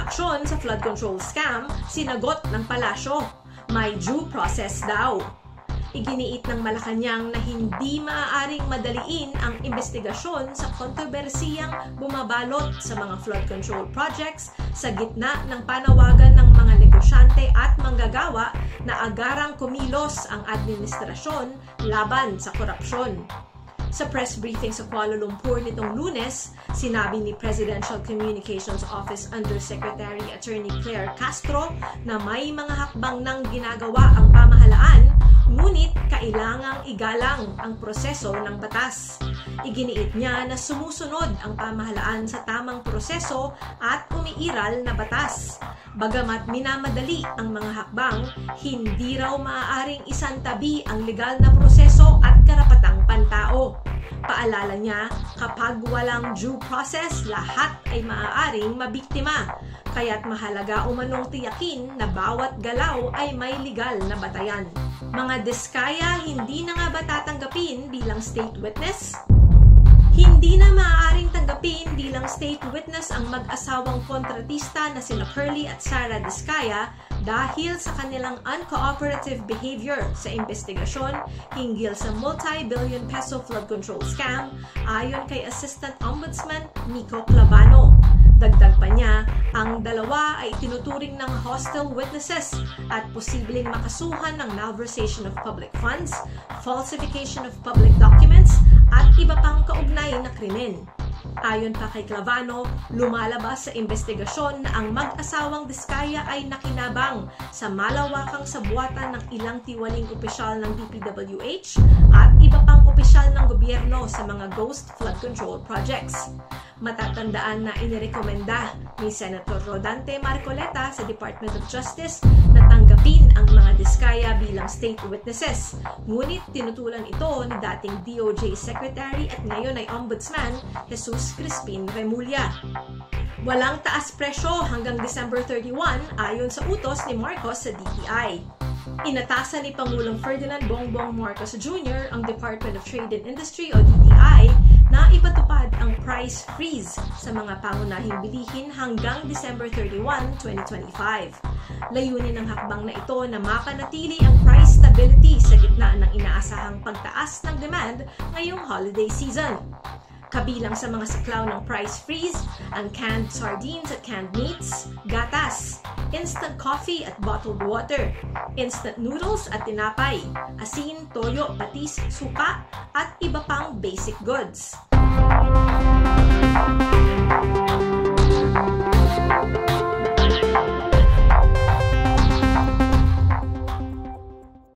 Reaksyon sa flood control scam, sinagot ng palasyo. May due process daw. Iginiit ng Malacanang na hindi maaaring madaliin ang investigasyon sa kontrobersiyang bumabalot sa mga flood control projects sa gitna ng panawagan ng mga negosyante at manggagawa na agarang kumilos ang administrasyon laban sa korupsyon. Sa press briefing sa Kuala Lumpur nitong Lunes, sinabi ni Presidential Communications Office Undersecretary Attorney Claire Castro na may mga hakbang nang ginagawa ang pamahalaan, ngunit kailangang igalang ang proseso ng batas. Iginiit niya na sumusunod ang pamahalaan sa tamang proseso at umiiral na batas. Bagamat minamadali ang mga hakbang, hindi raw maaaring isantabi ang legal na proseso at karapatang pantao. Paalala niya, kapag walang due process, lahat ay maaaring mabiktima. Kaya't mahalaga umanong tiyakin na bawat galaw ay may legal na batayan. Mga diskaya, hindi na nga ba tatanggapin bilang state witness? Hindi na maaaring tanggapin bilang state witness ang mag-asawang kontratista na sina Curly at Sara Diskaya dahil sa kanilang uncooperative behavior sa investigasyon hinggil sa multi-billion peso flood control scam ayon kay Assistant Ombudsman Nico Clavano. Dagdag pa niya, ang dalawa ay tinuturing ng hostile witnesses at posibleng makasuhan ng malversation of public funds, falsification of public documents, at iba pang kaugnay na krimen. Ayon pa kay Clavano, lumalabas sa investigasyon na ang mag-asawang Diskaya ay nakinabang sa malawakang sabuatan ng ilang tiwaling opisyal ng DPWH at iba pang opisyal ng gobyerno sa mga ghost flood control projects. Matatandaan na inirekomenda ni Senator Rodante Marcoleta sa Department of Justice na tanggapin ang mga Diskaya bilang state witnesses. Ngunit tinutulan ito ni dating DOJ Secretary at ngayon ay Ombudsman Jesus Crispin Remulla. Walang taas presyo hanggang December 31 ayon sa utos ni Marcos sa DTI. Inatasan ni Pangulong Ferdinand Bongbong Marcos Jr. ang Department of Trade and Industry o DTI na ipatupad ang price freeze sa mga pangunahing bilihin hanggang December 31, 2025. Layunin ng hakbang na ito na mapanatili ang price stability sa gitna ng inaasahang pagtaas ng demand ngayong holiday season. Kabilang sa mga saklaw ng price freeze, ang canned sardines at canned meats, gatas, instant coffee at bottled water, instant noodles at tinapay, asin, toyo, patis, suka, at iba pang basic goods.